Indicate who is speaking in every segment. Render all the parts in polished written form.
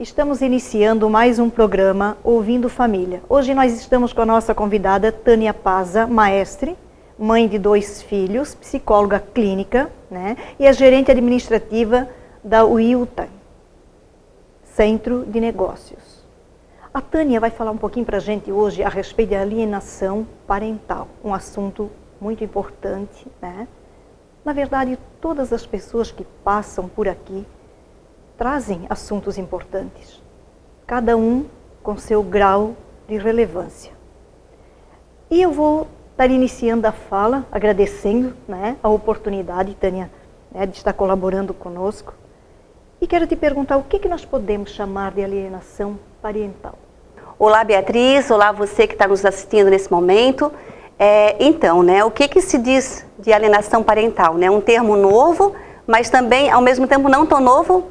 Speaker 1: Estamos iniciando mais um programa Ouvindo Família. Hoje nós estamos com a nossa convidada Tânia Paza, maestre, mãe de 2 filhos, psicóloga clínica, né, e a gerente administrativa da Wilton, Centro de Negócios. A Tânia vai falar um pouquinho para a gente hoje a respeito da alienação parental, um assunto muito importante, né? Na verdade, todas as pessoas que passam por aqui trazem assuntos importantes, cada um com seu grau de relevância. E eu vou estar iniciando a fala, agradecendo, né, a oportunidade, Tânia, né, de estar colaborando conosco. E quero te perguntar, o que nós podemos chamar de alienação parental?
Speaker 2: Olá, Beatriz, olá você que está nos assistindo nesse momento. Então, né, o que se diz de alienação parental? Né? Um termo novo, mas também, ao mesmo tempo, não tão novo,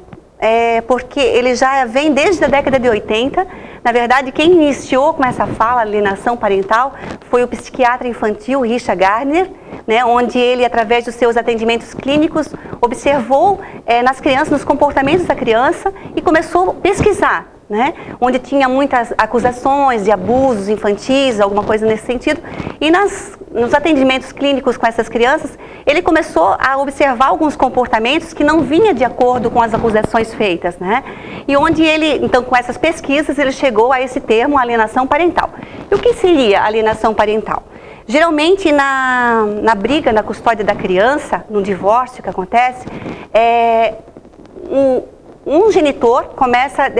Speaker 2: porque ele já vem desde a década de 80. Na verdade, quem iniciou com essa fala, alienação parental, foi o psiquiatra infantil Richard Gardner, né, onde ele, através dos seus atendimentos clínicos, observou nas crianças, nos comportamentos da criança e começou a pesquisar, né, onde tinha muitas acusações de abusos infantis, alguma coisa nesse sentido. E nos atendimentos clínicos com essas crianças, ele começou a observar alguns comportamentos que não vinham de acordo com as acusações feitas, né? E onde ele, então, com essas pesquisas, ele chegou a esse termo, alienação parental. E o que seria alienação parental? Geralmente, na briga, na custódia da criança, no divórcio que acontece, um genitor começa a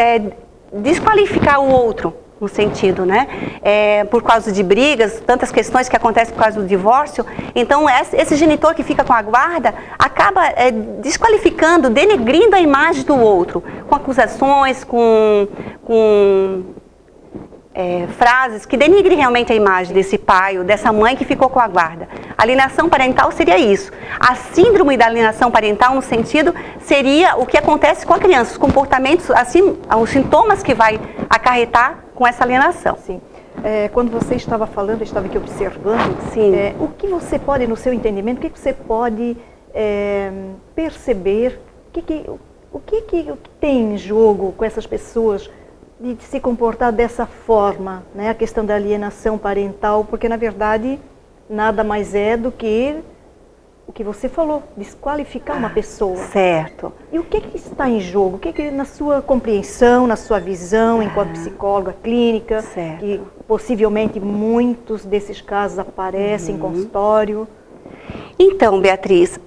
Speaker 2: desqualificar o outro, no sentido, né? Por causa de brigas, tantas questões que acontecem por causa do divórcio. Então, esse genitor que fica com a guarda acaba desqualificando, denegrindo a imagem do outro, com acusações, com frases que denigrem realmente a imagem desse pai ou dessa mãe que ficou com a guarda. A alienação parental seria isso. A síndrome da alienação parental, no sentido, seria o que acontece com a criança, os comportamentos, assim, os sintomas que vai acarretar com essa alienação.
Speaker 1: Sim. Quando você estava falando, eu estava aqui observando.
Speaker 2: Sim.
Speaker 1: O que você pode, no seu entendimento, o que você pode perceber, o que tem em jogo com essas pessoas de se comportar dessa forma, né? A questão da alienação parental, porque na verdade nada mais é do que o que você falou, desqualificar uma pessoa.
Speaker 2: Certo.
Speaker 1: E o que está em jogo? O que na sua compreensão, na sua visão, enquanto psicóloga clínica,
Speaker 2: certo,
Speaker 1: que possivelmente muitos desses casos aparecem em consultório?
Speaker 2: Então, Beatriz,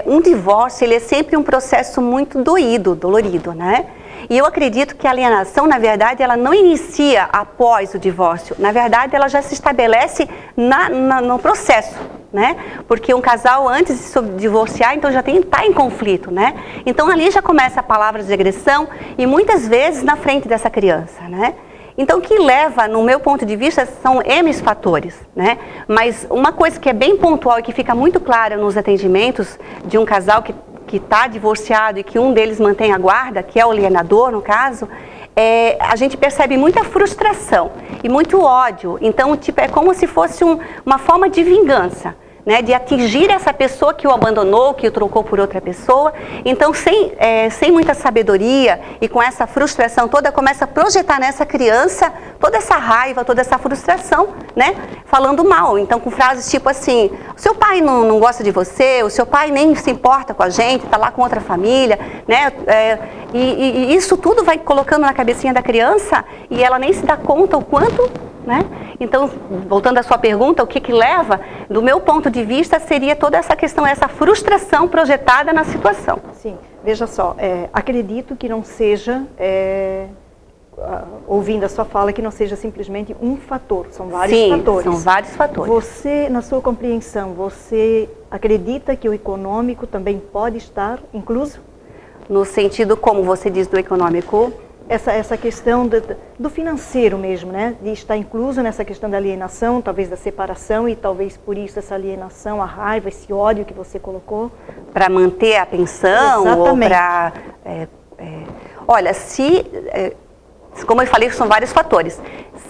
Speaker 2: um divórcio ele é sempre um processo muito dolorido, né? E eu acredito que a alienação, na verdade, ela não inicia após o divórcio. Na verdade, ela já se estabelece no processo, né? Porque um casal, antes de se divorciar, então já está em conflito, né? Então, ali já começa a palavra de agressão e muitas vezes na frente dessa criança, né? Então, o que leva, no meu ponto de vista, são N fatores, né? Mas uma coisa que é bem pontual e que fica muito clara nos atendimentos de um casal que está divorciado e que um deles mantém a guarda, que é o alienador, no caso, a gente percebe muita frustração e muito ódio. Então, tipo, é como se fosse uma forma de vingança, né, de atingir essa pessoa que o abandonou, que o trocou por outra pessoa. Então, sem muita sabedoria e com essa frustração toda, começa a projetar nessa criança toda essa raiva, toda essa frustração, né, falando mal. Então, com frases tipo assim, o seu pai não gosta de você, o seu pai nem se importa com a gente, está lá com outra família, né, e isso tudo vai colocando na cabecinha da criança e ela nem se dá conta o quanto, né? Então, voltando à sua pergunta, o que leva, do meu ponto de vista, seria toda essa questão, essa frustração projetada na situação.
Speaker 1: Sim, veja só, acredito que não seja, ouvindo a sua fala, que não seja simplesmente um fator, são vários fatores.
Speaker 2: São vários fatores.
Speaker 1: Você, na sua compreensão, você acredita que o econômico também pode estar incluso?
Speaker 2: No sentido, como você diz, do econômico?
Speaker 1: Essa questão do financeiro mesmo, né? De estar incluso nessa questão da alienação, talvez da separação, e talvez por isso essa alienação, a raiva, esse ódio que você colocou.
Speaker 2: Para manter a pensão?
Speaker 1: Exatamente.
Speaker 2: Ou para... olha, como eu falei, são vários fatores.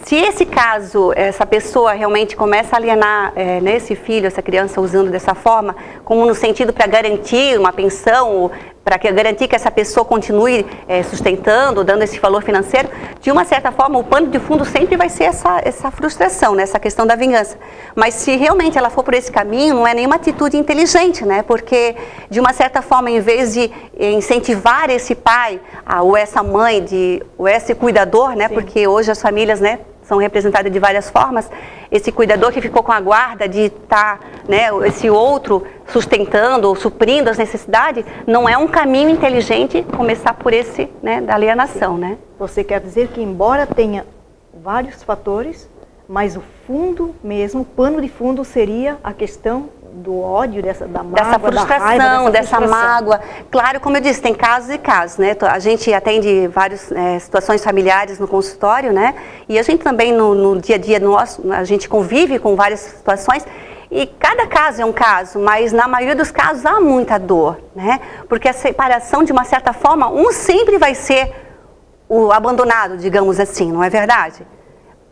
Speaker 2: Se esse caso, essa pessoa realmente começa a alienar esse filho, essa criança, usando dessa forma, como no sentido para garantir uma pensão, para garantir que essa pessoa continue sustentando, dando esse valor financeiro, de uma certa forma o pano de fundo sempre vai ser essa frustração, né? Essa questão da vingança. Mas se realmente ela for por esse caminho, não é nenhuma atitude inteligente, né? Porque de uma certa forma, em vez de incentivar esse pai, ou essa mãe, ou esse cuidador, né? Sim. Porque hoje as famílias, né, são representadas de várias formas, esse cuidador que ficou com a guarda de estar, né, esse outro sustentando ou suprindo as necessidades, não é um caminho inteligente começar por esse, né, da alienação, né?
Speaker 1: Você quer dizer que embora tenha vários fatores, mas o fundo mesmo, o pano de fundo seria a questão do ódio, da mágoa,
Speaker 2: dessa frustração,
Speaker 1: da raiva,
Speaker 2: dessa mágoa. Claro, como eu disse, tem casos e casos, né? A gente atende várias situações familiares no consultório, né? E a gente também no dia a dia nosso, a gente convive com várias situações e cada caso é um caso, mas na maioria dos casos há muita dor, né? Porque a separação, de uma certa forma, um sempre vai ser o abandonado, digamos assim, não é verdade?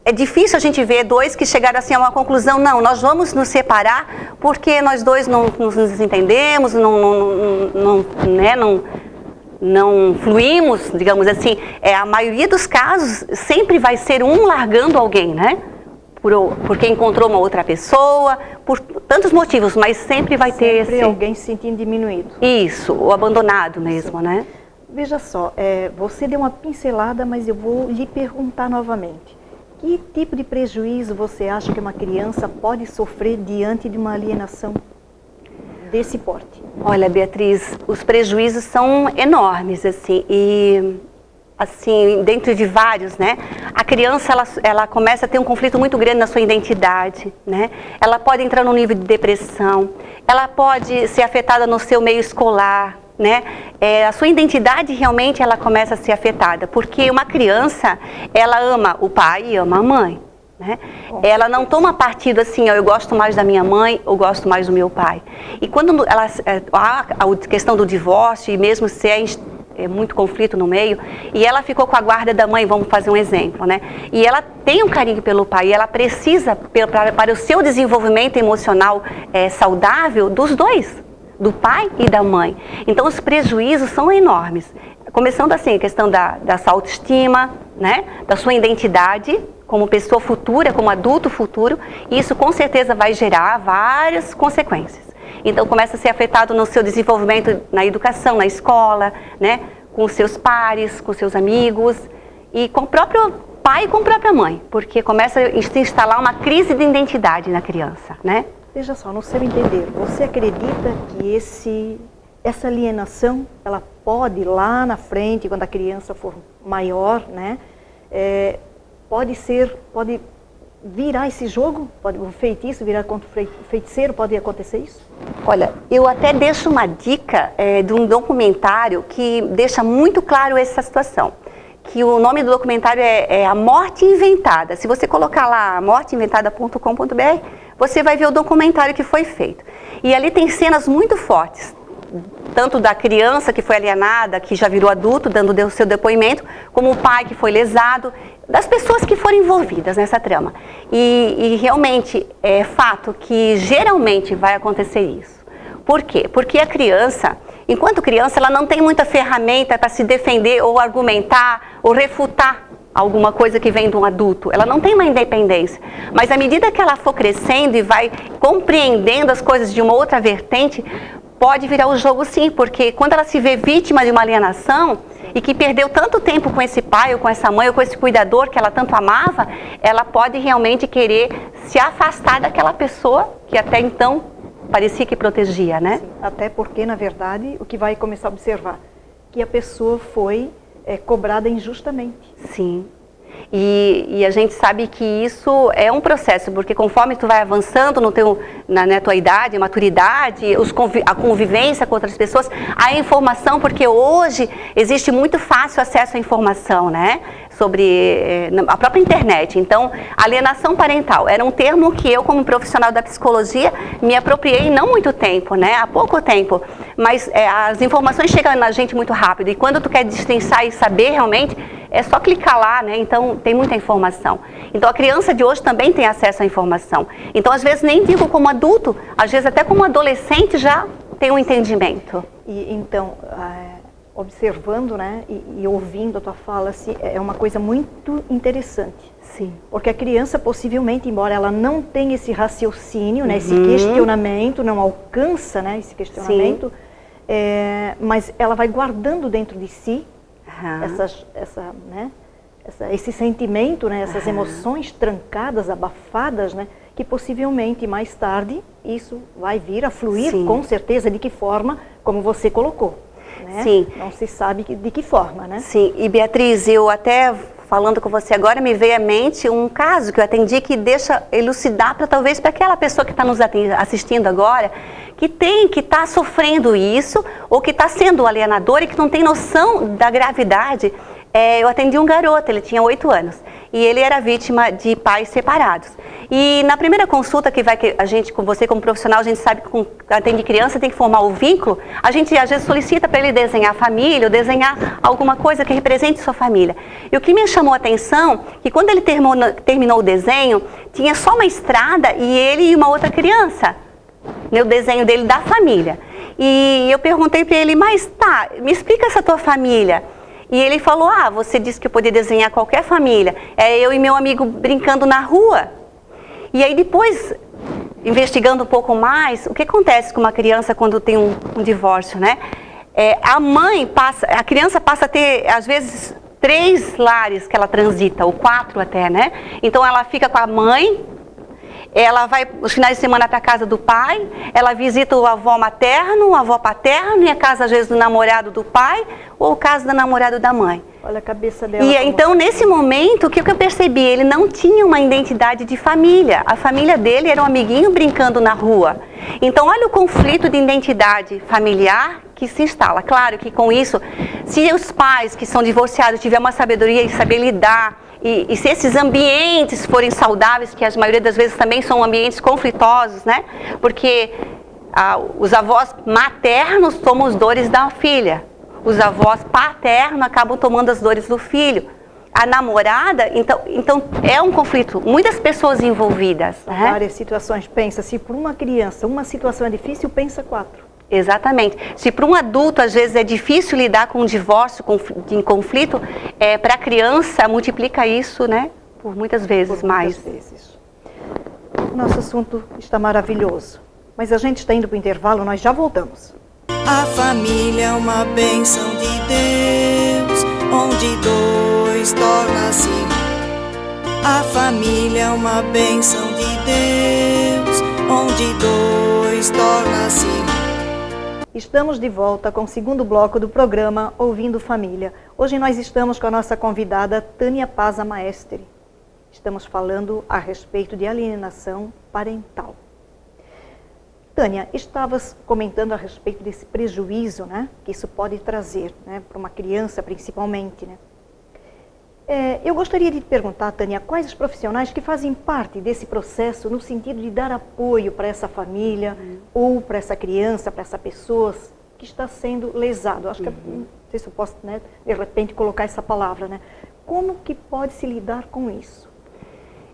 Speaker 2: É difícil a gente ver dois que chegaram assim a uma conclusão, não, nós vamos nos separar porque nós dois não nos entendemos, não fluímos, digamos assim. A maioria dos casos sempre vai ser um largando alguém, né? Porque encontrou uma outra pessoa, por tantos motivos, mas sempre vai ter
Speaker 1: sempre alguém se sentindo diminuído.
Speaker 2: Isso, o abandonado mesmo, né?
Speaker 1: Veja só, você deu uma pincelada, mas eu vou lhe perguntar novamente. Que tipo de prejuízo você acha que uma criança pode sofrer diante de uma alienação desse porte?
Speaker 2: Olha, Beatriz, os prejuízos são enormes, assim, e assim, dentro de vários, né? A criança, ela começa a ter um conflito muito grande na sua identidade, né? Ela pode entrar num nível de depressão, ela pode ser afetada no seu meio escolar, né? A sua identidade realmente ela começa a ser afetada, porque uma criança, ela ama o pai e ama a mãe, né? Ela não toma partido assim, eu gosto mais da minha mãe, eu gosto mais do meu pai. E quando a questão do divórcio, e mesmo se é muito conflito no meio, e ela ficou com a guarda da mãe, vamos fazer um exemplo, né? E ela tem um carinho pelo pai, e ela precisa, para o seu desenvolvimento emocional saudável, dos dois, do pai e da mãe. Então os prejuízos são enormes. Começando assim, a questão da sua autoestima, né? Da sua identidade como pessoa futura, como adulto futuro, e isso com certeza vai gerar várias consequências. Então começa a ser afetado no seu desenvolvimento na educação, na escola, né? Com os seus pares, com seus amigos e com o próprio pai e com a própria mãe, porque começa a se instalar uma crise de identidade na criança, né?
Speaker 1: Veja só, no seu entender, você acredita que essa alienação, ela pode lá na frente, quando a criança for maior, né, pode virar esse jogo? O feitiço virar contra o feiticeiro, pode acontecer isso?
Speaker 2: Olha, eu até deixo uma dica de um documentário que deixa muito claro essa situação. Que o nome do documentário é A Morte Inventada. Se você colocar lá morteinventada.com.br, você vai ver o documentário que foi feito. E ali tem cenas muito fortes, tanto da criança que foi alienada, que já virou adulto, dando o seu depoimento, como o pai que foi lesado, das pessoas que foram envolvidas nessa trama. E realmente é fato que geralmente vai acontecer isso. Por quê? Porque a criança, enquanto criança, ela não tem muita ferramenta para se defender ou argumentar ou refutar alguma coisa que vem de um adulto. Ela não tem uma independência. Mas à medida que ela for crescendo e vai compreendendo as coisas de uma outra vertente, pode virar o jogo sim, porque quando ela se vê vítima de uma alienação e que perdeu tanto tempo com esse pai ou com essa mãe ou com esse cuidador que ela tanto amava, ela pode realmente querer se afastar daquela pessoa que até então parecia que protegia, né?
Speaker 1: Sim, até porque, na verdade, o que vai começar a observar, que a pessoa foi cobrada injustamente.
Speaker 2: Sim. E a gente sabe que isso é um processo, porque conforme tu vai avançando na tua idade, maturidade, a convivência com outras pessoas, a informação, porque hoje existe muito fácil acesso à informação, né? Sobre a própria internet. Então, alienação parental era um termo que eu, como profissional da psicologia, me apropriei não muito tempo, né? Há pouco tempo. Mas as informações chegam na gente muito rápido. E quando tu quer destrinçar e saber realmente, é só clicar lá, né? Então, tem muita informação. Então, a criança de hoje também tem acesso à informação. Então, às vezes, nem digo como adulto, às vezes até como adolescente já tem um entendimento.
Speaker 1: E então, observando, né, e ouvindo a tua fala, assim, é uma coisa muito interessante.
Speaker 2: Sim.
Speaker 1: Porque a criança, possivelmente, embora ela não tenha esse raciocínio, né, esse questionamento, não alcança, né, esse questionamento, mas ela vai guardando dentro de si esse sentimento, né, essas emoções trancadas, abafadas, né, que possivelmente mais tarde isso vai vir a fluir, com certeza, de que forma, como você colocou. Né?
Speaker 2: Sim.
Speaker 1: Não se sabe de que forma, né?
Speaker 2: Sim, e Beatriz, eu até falando com você agora, me veio à mente um caso que eu atendi que deixa elucidar talvez para aquela pessoa que está nos assistindo agora, que está sofrendo isso, ou que está sendo alienador e que não tem noção da gravidade. Eu atendi um garoto, ele tinha 8 anos, e ele era vítima de pais separados. E na primeira consulta que a gente, com você como profissional, a gente sabe que quando atende criança tem que formar o vínculo, a gente às vezes solicita para ele desenhar a família, ou desenhar alguma coisa que represente sua família. E o que me chamou a atenção, que quando ele terminou o desenho, tinha só uma estrada e ele e uma outra criança, no desenho dele da família. E eu perguntei para ele, mas tá, me explica essa tua família. E ele falou, você disse que eu podia desenhar qualquer família. É eu e meu amigo brincando na rua. E aí depois, investigando um pouco mais, o que acontece com uma criança quando tem um divórcio, né? A criança passa a ter, às vezes, 3 lares que ela transita, ou 4 até, né? Então ela fica com a mãe, ela vai os finais de semana para a casa do pai, ela visita o avô materno, o avô paterno, e a casa às vezes do namorado do pai, ou a casa do namorado da mãe.
Speaker 1: Olha a cabeça dela.
Speaker 2: E então, nesse momento, o que eu percebi? Ele não tinha uma identidade de família. A família dele era um amiguinho brincando na rua. Então, olha o conflito de identidade familiar que se instala. Claro que com isso, se os pais que são divorciados tiverem uma sabedoria e saber lidar, e se esses ambientes forem saudáveis, que a maioria das vezes também são ambientes conflitosos, né? Porque os avós maternos tomam as dores da filha. Os avós paternos acabam tomando as dores do filho. A namorada, então é um conflito. Muitas pessoas envolvidas. Né?
Speaker 1: Várias situações. Pensa, se para uma criança uma situação é difícil, pensa 4.
Speaker 2: Exatamente. Se para um adulto, às vezes, é difícil lidar com um divórcio, em conflito, para a criança, multiplica isso, né? Por muitas vezes mais.
Speaker 1: Nosso assunto está maravilhoso. Mas a gente está indo para o intervalo, nós já voltamos.
Speaker 3: A família é uma bênção de Deus, onde 2 torna-se. A família é uma bênção de Deus, onde 2 torna-se.
Speaker 1: Estamos de volta com o segundo bloco do programa Ouvindo Família. Hoje nós estamos com a nossa convidada Tânia Paza Maestre. Estamos falando a respeito de alienação parental. Tânia, estavas comentando a respeito desse prejuízo, né, que isso pode trazer, né, para uma criança principalmente, né? Eu gostaria de te perguntar, Tânia, quais os profissionais que fazem parte desse processo no sentido de dar apoio para essa família ou para essa criança, para essa pessoa que está sendo lesado? Acho que, não sei se eu posso, né, de repente, colocar essa palavra, né? Como que pode se lidar com isso?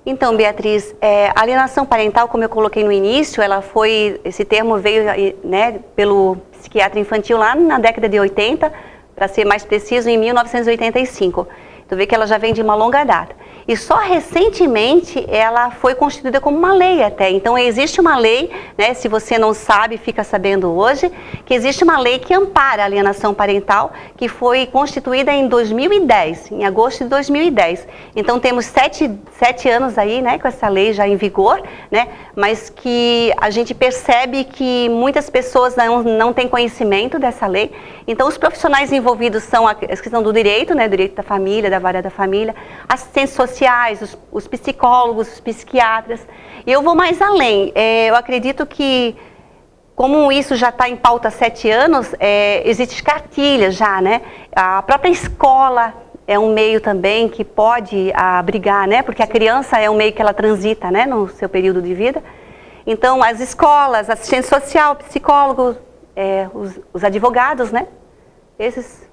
Speaker 2: Então, Beatriz, a alienação parental, como eu coloquei no início, esse termo veio, né, pelo psiquiatra infantil lá na década de 80, para ser mais preciso, em 1985. Tu vê que ela já vem de uma longa data. E só recentemente ela foi constituída como uma lei até. Então existe uma lei, né, se você não sabe, fica sabendo hoje, que existe uma lei que ampara a alienação parental, que foi constituída em 2010, em agosto de 2010. Então temos 7 anos aí, né, com essa lei já em vigor, né, mas que a gente percebe que muitas pessoas não têm conhecimento dessa lei. Então os profissionais envolvidos são a questão do direito, né, direito da família, da vara da família, assistentes sociais, os psicólogos, os psiquiatras. E eu vou mais além. Eu acredito que, como isso já está em pauta há 7 anos, existem cartilhas já, né? A própria escola é um meio também que pode abrigar, né? Porque a criança é um meio que ela transita, né, no seu período de vida. Então, as escolas, assistente social, psicólogo, os advogados, né? Esses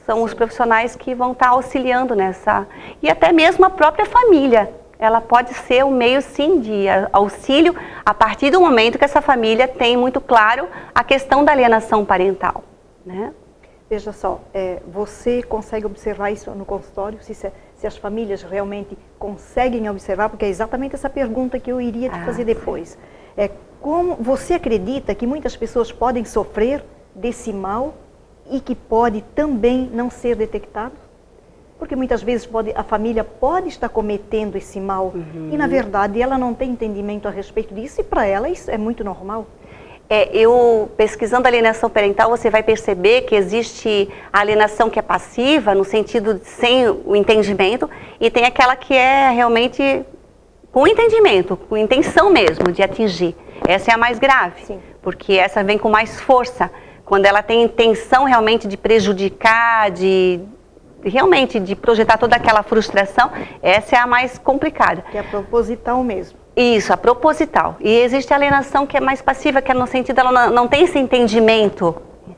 Speaker 2: são os profissionais que vão estar auxiliando nessa... E até mesmo a própria família, ela pode ser um meio, sim, de auxílio a partir do momento que essa família tem muito claro a questão da alienação parental, né?
Speaker 1: Veja só, você consegue observar isso no consultório, se as famílias realmente conseguem observar, porque é exatamente essa pergunta que eu iria te fazer depois. Como você acredita que muitas pessoas podem sofrer desse mal e que pode também não ser detectado? Porque muitas vezes a família pode estar cometendo esse mal e, na verdade, ela não tem entendimento a respeito disso e para ela isso é muito normal.
Speaker 2: Eu, pesquisando a alienação parental, você vai perceber que existe a alienação que é passiva, no sentido de sem o entendimento, e tem aquela que é realmente com entendimento, com intenção mesmo de atingir. Essa é a mais grave, sim, porque essa vem com mais força, quando ela tem intenção realmente de prejudicar, realmente de projetar toda aquela frustração, essa é a mais complicada.
Speaker 1: Que é proposital mesmo.
Speaker 2: Isso, a proposital. E existe a alienação que é mais passiva, que é no sentido, ela não tem esse entendimento,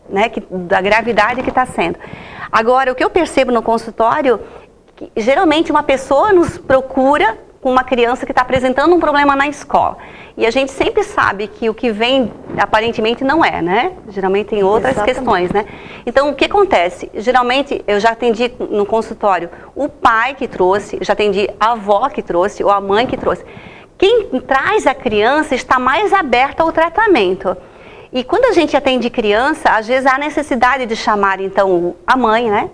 Speaker 2: né, da gravidade que está sendo. Agora, o que eu percebo no consultório, que geralmente uma pessoa nos procura com uma criança que está apresentando um problema na escola. E a gente sempre sabe que o que vem, aparentemente, não é, né? Geralmente tem outras questões, né? Então, o que acontece? Geralmente, eu já atendi no consultório o pai que trouxe, já atendi a avó que trouxe, ou a mãe que trouxe. Quem traz a criança está mais aberto ao tratamento. E quando a gente atende criança, às vezes há necessidade de chamar, então, a mãe, né?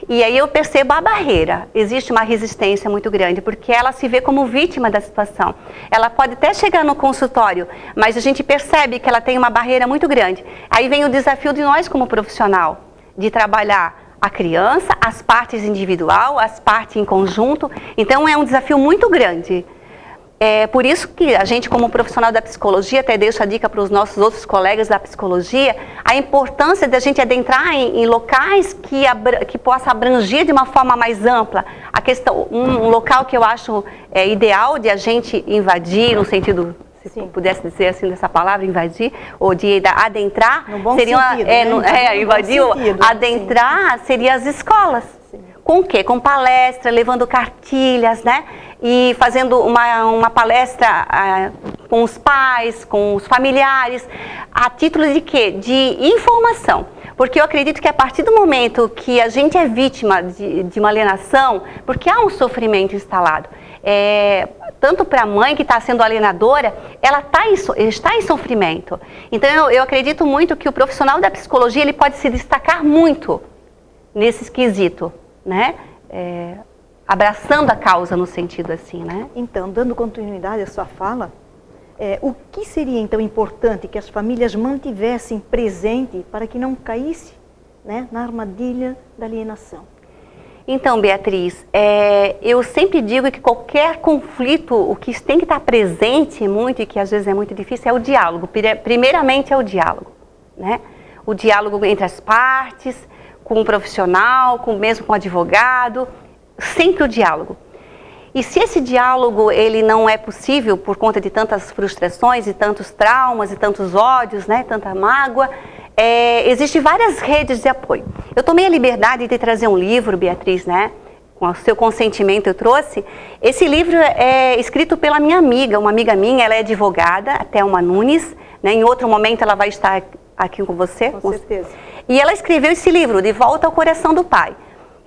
Speaker 2: E aí eu percebo a barreira. Existe uma resistência muito grande, porque ela se vê como vítima da situação. Ela pode até chegar no consultório, mas a gente percebe que ela tem uma barreira muito grande. Aí vem o desafio de nós como profissional, de trabalhar a criança, as partes individual, as partes em conjunto. Então é um desafio muito grande. É por isso que a gente, como profissional da psicologia, até deixo a dica para os nossos outros colegas da psicologia, a importância da gente adentrar em locais que possa abranger de uma forma mais ampla a questão, um local que eu acho ideal de a gente invadir, no sentido, se pudesse dizer assim dessa palavra, invadir, ou de adentrar,
Speaker 1: no bom seria sentido,
Speaker 2: invadir, adentrar, seria as escolas. Sim. Com o quê? Com palestra, levando cartilhas, né? E fazendo uma palestra com os pais, com os familiares, a título de quê? De informação. Porque eu acredito que a partir do momento que a gente é vítima de uma alienação, porque há um sofrimento instalado, tanto para a mãe que está sendo alienadora, ela está em sofrimento. Então eu acredito muito que o profissional da psicologia ele pode se destacar muito nesse esquisito, né? Abraçando a causa no sentido assim, né?
Speaker 1: Então, dando continuidade à sua fala, o que seria então importante que as famílias mantivessem presente para que não caísse, né, na armadilha da alienação?
Speaker 2: Então, Beatriz, eu sempre digo que qualquer conflito, o que tem que estar presente muito e que às vezes é muito difícil é o diálogo. Primeiramente é o diálogo, né? O diálogo entre as partes, com o profissional, mesmo com o advogado, sempre o diálogo. E se esse diálogo ele não é possível por conta de tantas frustrações e tantos traumas e tantos ódios, né, tanta mágoa, existem várias redes de apoio. Eu tomei a liberdade de trazer um livro, Beatriz, né, com o seu consentimento eu trouxe. Esse livro é escrito pela minha amiga, uma amiga minha, ela é advogada, a Thelma Nunes, né, em outro momento ela vai estar aqui com você.
Speaker 1: Com certeza.
Speaker 2: E ela escreveu esse livro, De Volta ao Coração do Pai.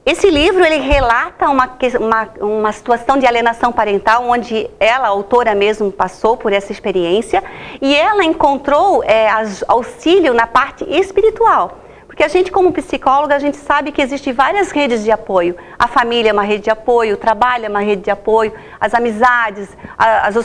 Speaker 2: Esse livro, ele relata uma situação de alienação parental, onde ela, a autora mesmo, passou por essa experiência, e ela encontrou auxílio na parte espiritual. Porque a gente, como psicóloga, a gente sabe que existem várias redes de apoio. A família é uma rede de apoio, o trabalho é uma rede de apoio, as amizades, as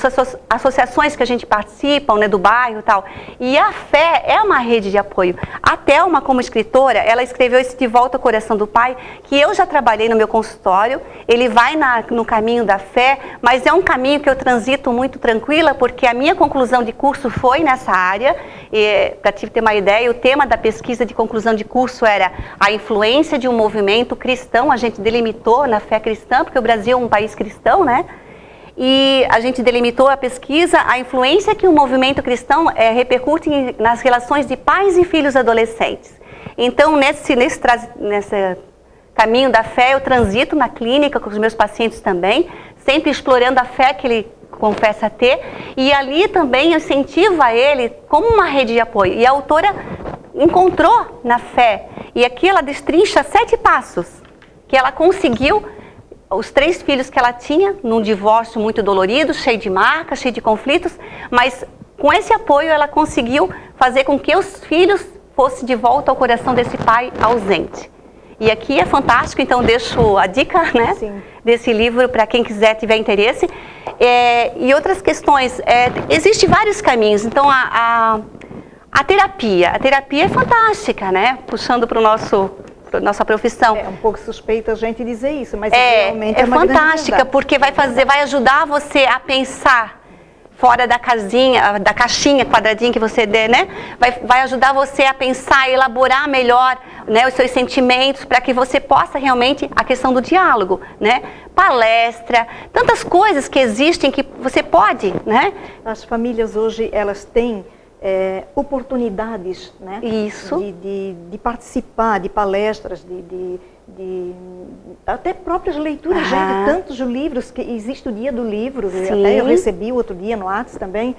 Speaker 2: associações que a gente participa, né, do bairro e tal. E a fé é uma rede de apoio. A Thelma, como escritora, ela escreveu esse De Volta ao Coração do Pai, que eu já trabalhei no meu consultório. Ele vai no caminho da fé, mas é um caminho que eu transito muito tranquila, porque a minha conclusão de curso foi nessa área. Para te ter uma ideia, o tema da pesquisa de conclusão de curso era a influência de um movimento cristão. A gente delimitou na fé cristã, porque o Brasil é um país cristão, né? E a gente delimitou a pesquisa, a influência que o movimento cristão repercute nas relações de pais e filhos adolescentes. Então, nessa caminho da fé, eu transito na clínica com os meus pacientes também, sempre explorando a fé que ele confessa ter, e ali também eu incentivo a ele como uma rede de apoio. E a autora encontrou na fé, e aqui ela destrincha 7 passos que ela conseguiu, os 3 filhos que ela tinha, num divórcio muito dolorido, cheio de marcas, cheio de conflitos, mas com esse apoio ela conseguiu fazer com que os filhos fossem de volta ao coração desse pai ausente. E aqui é fantástico, então deixo a dica, né, desse livro para quem quiser, tiver interesse. E outras questões, existem vários caminhos, então a terapia é fantástica, né, puxando para nossa profissão.
Speaker 1: É um pouco suspeita a gente dizer isso, mas realmente é uma
Speaker 2: fantástica, porque vai ajudar você a pensar fora da caixinha quadradinha que você der, né? Vai ajudar você a pensar, elaborar melhor, né, os seus sentimentos, para que você possa realmente, a questão do diálogo, né? Palestra, tantas coisas que existem que você pode, né?
Speaker 1: As famílias hoje, elas têm oportunidades, né?
Speaker 2: Isso.
Speaker 1: De participar de palestras, até próprias leituras, gente, tantos livros, que existe o dia do livro, até eu recebi o outro dia no WhatsApp também,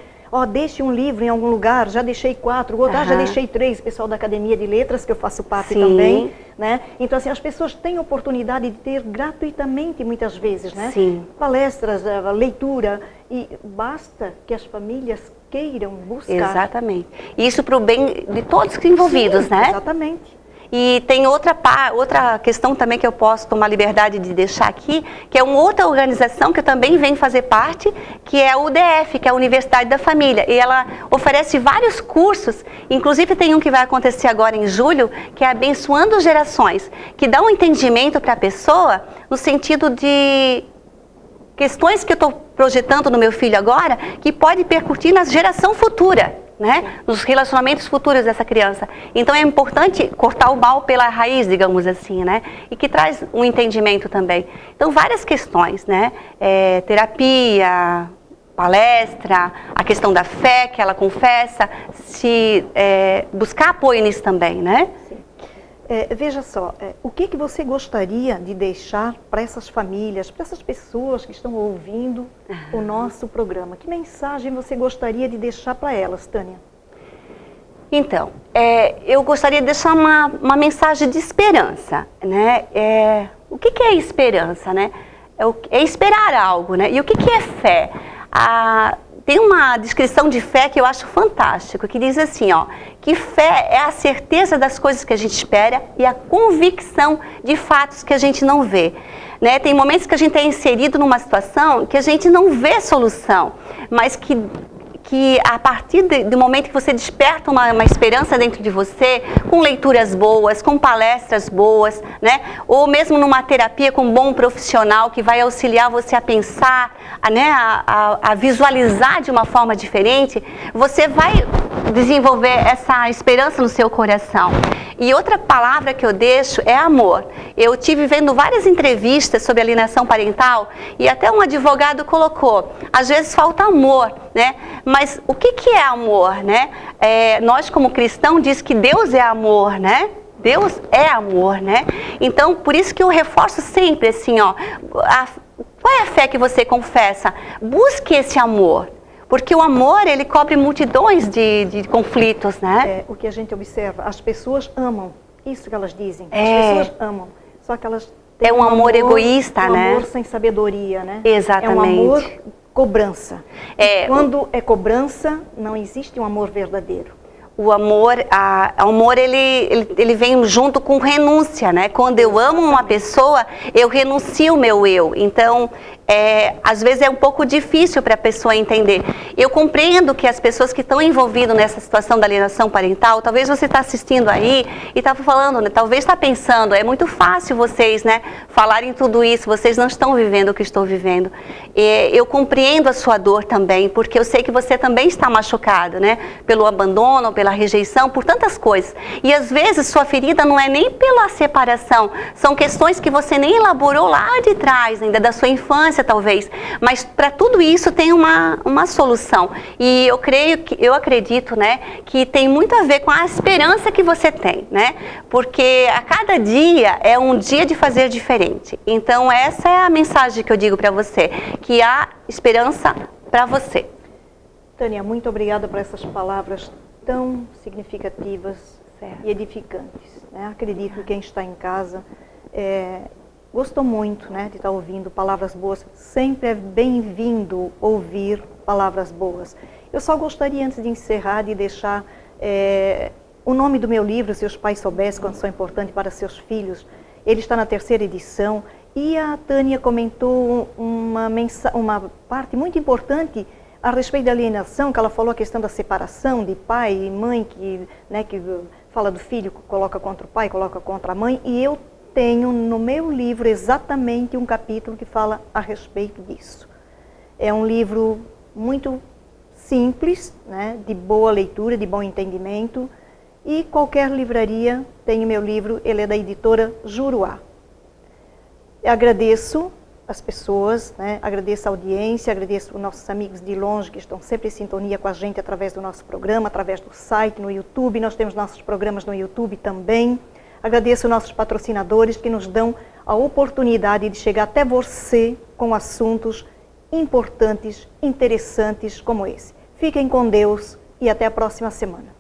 Speaker 1: deixe um livro em algum lugar, já deixei 4, já deixei 3, pessoal da Academia de Letras, que eu faço parte também, né? Então, assim, as pessoas têm oportunidade de ter gratuitamente, muitas vezes, né? Palestras, leitura, e basta que as famílias queiram buscar.
Speaker 2: Exatamente. Isso para o bem de todos os envolvidos, né?
Speaker 1: Exatamente.
Speaker 2: E tem outra questão também que eu posso tomar liberdade de deixar aqui, que é uma outra organização que eu também venho fazer parte, que é a UDF, que é a Universidade da Família. E ela oferece vários cursos, inclusive tem um que vai acontecer agora em julho, que é Abençoando Gerações, que dá um entendimento para a pessoa no sentido de questões que eu estou projetando no meu filho agora, que pode percutir na geração futura, né? Nos relacionamentos futuros dessa criança. Então é importante cortar o mal pela raiz, digamos assim, né? E que traz um entendimento também. Então várias questões, né? Terapia, palestra, a questão da fé que ela confessa, buscar apoio nisso também, né?
Speaker 1: Sim. Veja só, o que você gostaria de deixar para essas famílias, para essas pessoas que estão ouvindo o nosso programa? Que mensagem você gostaria de deixar para elas, Tânia?
Speaker 2: Então, eu gostaria de deixar uma mensagem de esperança, né? O que é esperança, né? É esperar algo, né? E o que é fé? Tem uma descrição de fé que eu acho fantástico, que diz assim, que fé é a certeza das coisas que a gente espera e a convicção de fatos que a gente não vê. Né? Tem momentos que a gente é inserido numa situação que a gente não vê solução, mas que a partir do momento que você desperta uma esperança dentro de você, com leituras boas, com palestras boas, né? Ou mesmo numa terapia com um bom profissional que vai auxiliar você a pensar, né? a visualizar de uma forma diferente, você vai desenvolver essa esperança no seu coração. E outra palavra que eu deixo é amor. Eu tive vendo várias entrevistas sobre alienação parental e até um advogado colocou, às vezes falta amor, né? Mas o que é amor, né? Nós como cristãos diz que Deus é amor, né? Deus é amor, né? Então, por isso que eu reforço sempre assim, qual é a fé que você confessa? Busque esse amor. Porque o amor, ele cobre multidões de conflitos, né?
Speaker 1: O que a gente observa, as pessoas amam, isso que elas dizem, as pessoas amam, só que elas têm
Speaker 2: um amor egoísta, né?
Speaker 1: Um amor sem sabedoria, né?
Speaker 2: Exatamente.
Speaker 1: É um amor cobrança. E quando é cobrança, não existe um amor verdadeiro.
Speaker 2: O amor, ele vem junto com renúncia, né? Quando eu amo uma pessoa, eu renuncio o meu eu. Então, às vezes é um pouco difícil para a pessoa entender. Eu compreendo que as pessoas que estão envolvidas nessa situação da alienação parental, talvez você está assistindo aí e está falando, né? Talvez está pensando, é muito fácil vocês, né, falarem tudo isso, vocês não estão vivendo o que estou vivendo. Eu compreendo a sua dor também, porque eu sei que você também está machucado, né? Pelo abandono, pela pela rejeição, por tantas coisas. E às vezes sua ferida não é nem pela separação, são questões que você nem elaborou lá de trás, ainda da sua infância talvez. Mas para tudo isso tem uma solução. E eu acredito, né, que tem muito a ver com a esperança que você tem, né? Porque a cada dia é um dia de fazer diferente. Então essa é a mensagem que eu digo para você, que há esperança para você.
Speaker 1: Tânia, muito obrigada por essas palavras tão significativas e edificantes, né? Acredito que quem está em casa gostou muito, né, de estar ouvindo palavras boas. Sempre é bem-vindo ouvir palavras boas. Eu só gostaria, antes de encerrar, de deixar o nome do meu livro, Se os Pais Soubessem Quanto São Importantes para Seus Filhos. Ele está na 3ª edição e a Tânia comentou uma parte muito importante a respeito da alienação, que ela falou a questão da separação de pai e mãe, que fala do filho, coloca contra o pai, coloca contra a mãe, e eu tenho no meu livro exatamente um capítulo que fala a respeito disso. É um livro muito simples, né, de boa leitura, de bom entendimento, e qualquer livraria tem o meu livro, ele é da editora Juruá. Eu agradeço as pessoas, né? Agradeço a audiência, agradeço os nossos amigos de longe que estão sempre em sintonia com a gente através do nosso programa, através do site, no YouTube. Nós temos nossos programas no YouTube também. Agradeço os nossos patrocinadores que nos dão a oportunidade de chegar até você com assuntos importantes, interessantes como esse. Fiquem com Deus e até a próxima semana.